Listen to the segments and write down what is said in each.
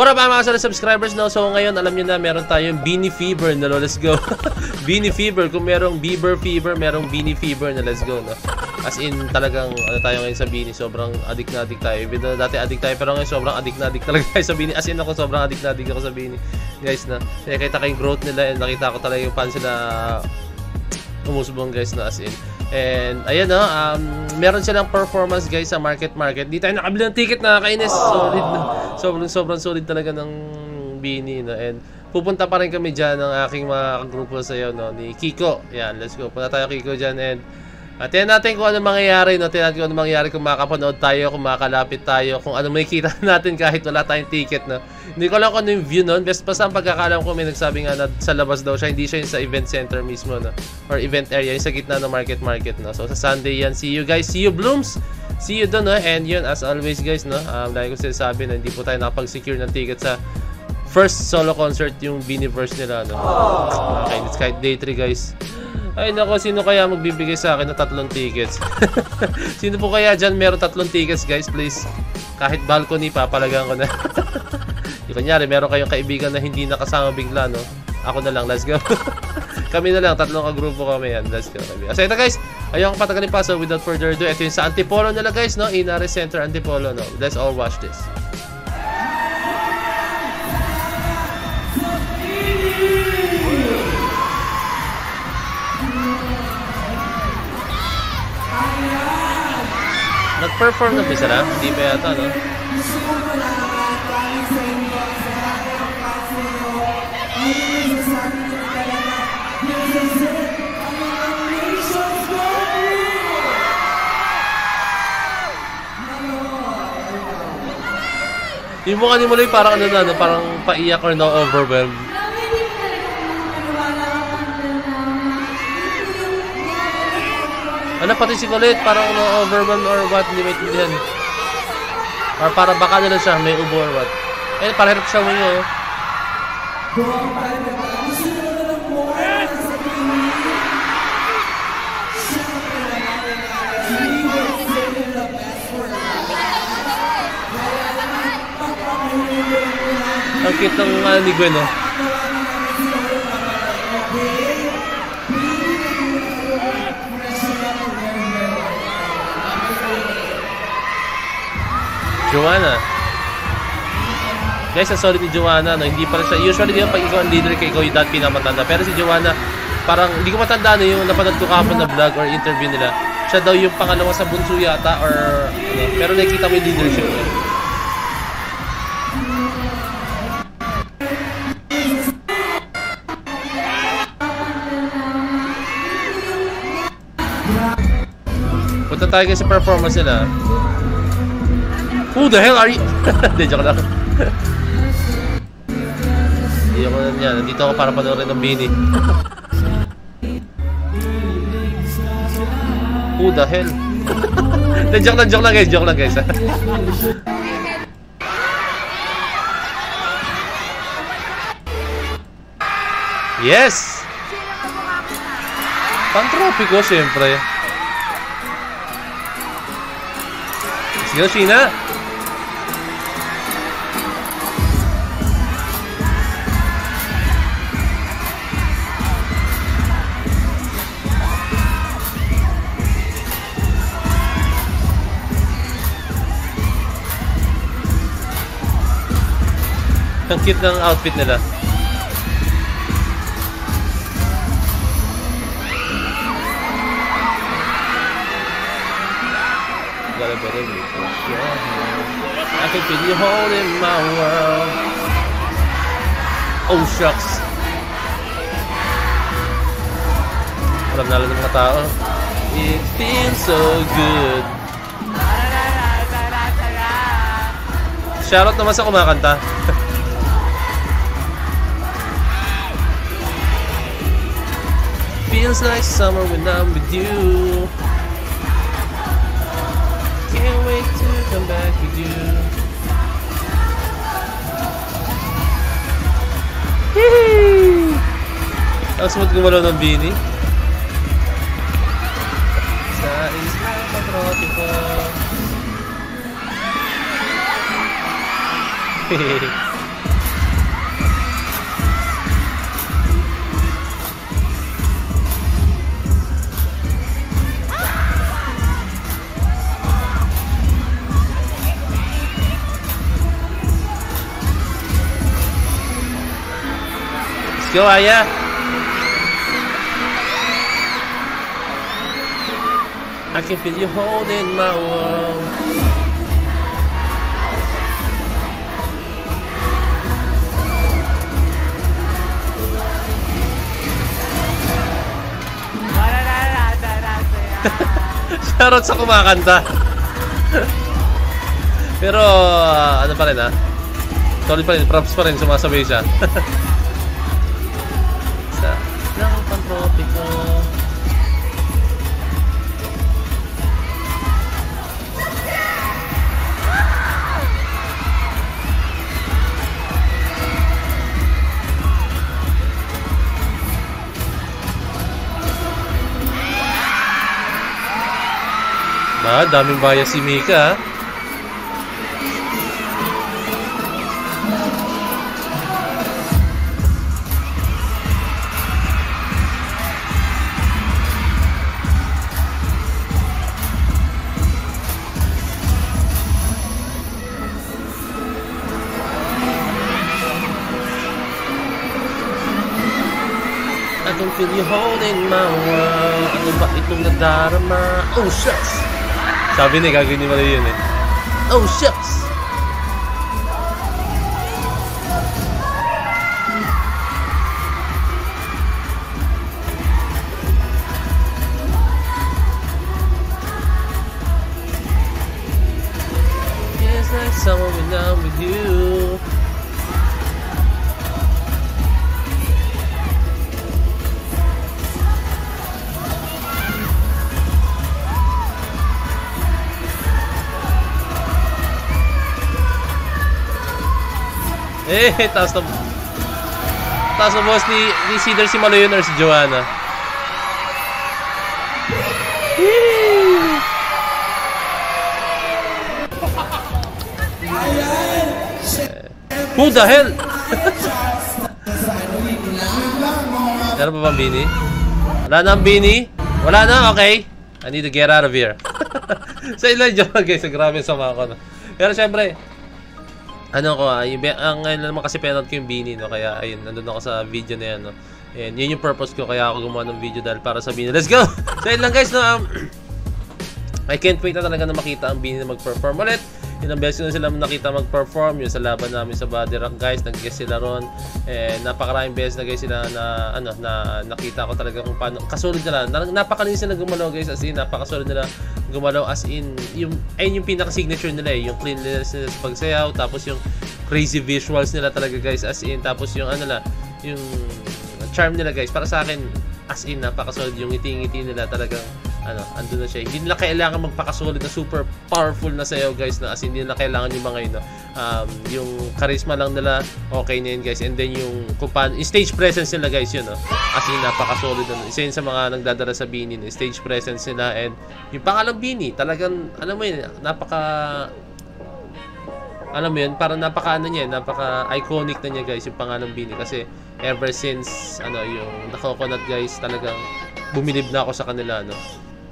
Para ba mga subscribers, no? So ngayon alam niyo na meron tayong Beanie Fever na, no? Let's go. Beanie Fever, kung merong Bieber Fever, merong Beanie Fever na, let's go, no? As in talagang ano tayo ngayon sa Beanie, sobrang addict na addict tayo. Even though dati addict tayo, pero ngayon sobrang addict na addict talaga tayo sa Beanie. As in ako sobrang addict na addict ako sa Beanie, guys, na. Nakita ko yung growth nila and nakita ko talaga yung fans nila umusubong, guys, na, as in. And ayan, no, meron silang performance, guys, sa market. Di tayo nakabili ng ticket, nakakainis. Solid na. Sobrang solid talaga ng Beanie, no. And pupunta pa rin kami dyan ng aking mga grupo sa iyo, no, ni Kiko. Yan, let's go. Punta tayo Kiko dyan and tingnan natin kung ano mangyayari, no. Tingnan natin kung ano mangyayari, kung makakapanood tayo, kung makakalapit tayo, kung ano makikita natin kahit wala tayong ticket, no. Hindi ko lang kung ano yung view nun. Basta ang pagkakalam ko, may nagsabi nga na sa labas daw siya, hindi siya yung sa event center mismo, no, or event area, yung sa gitna ng market, no. So sa Sunday yan, see you guys, see you Blooms, see you doon, no. And yun, as always, guys, no, like ko sinasabi na hindi po tayo nakapag-secure ng ticket sa first solo concert, yung Beanieverse nila, no. Okay, it's kahit day 3, guys. Ay nako, sino kaya magbibigay sa akin ng 3 tickets? Sino po kaya dyan meron 3 tickets, guys, please? Kahit balcony, papalagan ko na. Di kunyari, meron kayong kaibigan na hindi nakasama bigla, no? Ako na lang, let's go. Kami na lang, 3 kagrupo kami yan, let's go. So ito, guys, ayun ang patagalin pa, so without further ado, ito yung sa Antipolo nila, guys, no? Inare Center, Antipolo, no? Let's all watch this. Nag-perform na ba sila? Hindi pa yata, no? Yung mukha ni Muloy parang ano na, no? Parang paiyak or na-overwhelmed. Ano, pati si Colette, parang na-overwhelmed or what, hindi maintindihan. Or para baka na lang siya, may ubo or what. Eh, para hirap siya mo yun, oh. Ang cute ng ni Gwen, oh. Joanna. Guys, ang solid ni Joanna, no? Hindi pa rin siya. Usually, di ba, pag ikaw ang leader, ikaw yung dati pinamatanda. Pero si Joanna, parang, hindi ko matanda na yung napanood ko kahapon na vlog or interview nila. Siya daw yung pangalawa sa bunso yata or, ano, pero nakikita mo yung leadership niya. Punta tayo guys sa performance nila. Who the hell are you? Hindi, joke lang. Hindi ako na yan. Nandito ako para panoorin ng Beanie. Who the hell? Hindi, joke lang guys. Joke lang guys. Yes! Pantropiko, siyempre. Let's go, Sheena! Ang cute ng outfit nila. Got a better look. I can feel you holding my world. Oh shucks. Alam na lang ng mga tao. It feels so good. Shoutout naman sa kumakanta. Feels like summer when I'm with you. Can't wait to come back with you. Heehee! Ang smooth gumalaw ng Beanie. Sa isla patrotiko. Hehehe. go, Aya. I can feel you holding my world. Shoutout sa kumakanta. Pero ano pa rin solid pa rin, props pa rin, sumasabay siya. Sa lang pantropiko. Daming bias si Mika. I can feel you holding my world. Ano ba itong nadarama? Oh, shucks! Sabi niya, gagawin niya pala yun eh. Oh, shucks! It's like someone when I'm with you. Taas na boss ni Cedar si Maloyon or si Joanna. Who the hell? Meron pa bang Bini? Wala na ang Bini? Wala na? Okay. I need to get out of here. Sa ilan dyan guys, grabe sama ako. Pero syempre, ano ko ang ngayon naman kasi pinanood ko yung Bini, no? Kaya ayun, nandun ako sa video na yan, no? And yun yung purpose ko, kaya ako gumawa ng video dahil para sa Bini. Let's go! So yun lang guys, no? I can't wait na talaga na makita ang Bini na mag-perform ulit. Yun ang best ko na sila nakita mag-perform. Yung sa laban namin sa Body Rock guys, nag-guest sila ron. And napakaraming beses na guys sila na nakita ko talaga kung paano kasulid nila. Napakalinis nila gumalaw guys, as in napakasulid nila gumalaw, as in yung pinaka-signature nila eh, yung cleanliness nila sa pagsayaw, tapos yung crazy visuals nila talaga guys, as in, tapos yung yung charm nila guys, para sa akin as in napakasolid, yung ngiti-ngiti nila talagang andun na siya. Hindi nila kailangan magpakasolid na super powerful na sayaw guys, na as in, hindi nila kailangan yung mga yun, yung charisma lang nila, okay na yun guys. And then yung stage presence nila guys, yun, as in napakasolid na. Isa yun sa mga nagdadala sa Bini, stage presence nila. And yung pangalang Bini, talagang alam mo yun, parang napaka iconic na niya guys, yung pangalang Bini, kasi ever since yung Coconut guys, talagang bumilib na ako sa kanila,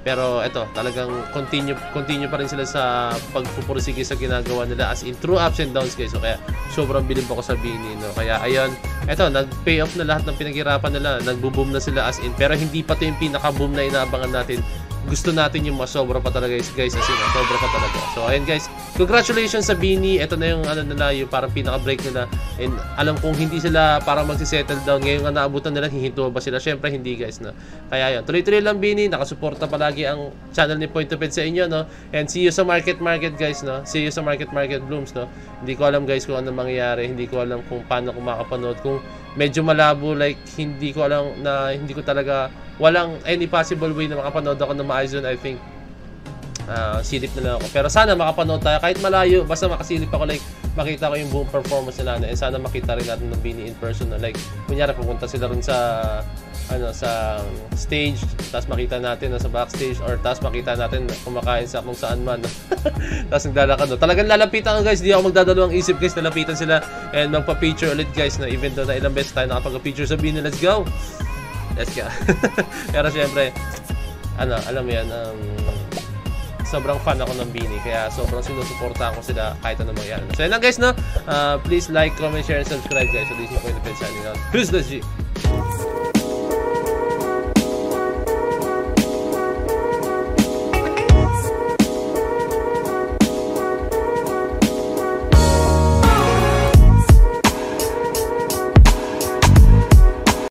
Pero eto, talagang continue pa rin sila sa pagpupursige sa ginagawa nila, as in through ups and downs guys. So kaya sobrang bilib ako sa Bini, Kaya ayun, eto, nag-pay off na lahat ng pinaghirapan nila, nagbo-boom na sila as in, pero hindi pa 'to yung pinaka-boom na inaabangan natin. Gusto natin yung mas sobra pa talaga guys, as in, sobra pa talaga. So ayun guys, congratulations sa Bini. Ito na yung nila, yung parang pinaka-break nila. And alam kong hindi sila parang magsi-settle down. Ngayon nga naabutan nila, hihinto ba sila? Syempre hindi guys, Kaya yun, tuloy-tuloy lang Bini, nakasuporta palagi ang channel ni Point of Ed sa inyo, And see you sa market guys, See you sa market blooms, Hindi ko alam guys kung ano mangyayari, hindi ko alam kung paano ko makapanood, kung medyo malabo, like hindi ko alam na hindi ko talaga, walang any possible way na makapanood ako na maayos yun. I think silip na lang ako, pero sana makapanood tayo kahit malayo, basta makasilip ako, like makita ko yung buong performance nila, and sana makita rin natin ng Bini in person, like kunyari pupunta sila rin sa sa stage, tapos makita natin sa backstage, or tapos makita natin kumakain sa kung saan man, tapos naglalakad, talagang lalapitan ko guys, di ako magdadalawang isip guys, nalapitan sila and magpa-picture ulit guys, even though na ilang beses tayo nakapag-picture sa Bini. Let's go! Pero syempre, alam mo yan, sobrang fan ako ng Bini, kaya sobrang sinusuportahan ko sila kahit anong mangyari. So yun lang guys, please like, comment, share, and subscribe guys. So this is Point of Ed signing out. Peace, let's G!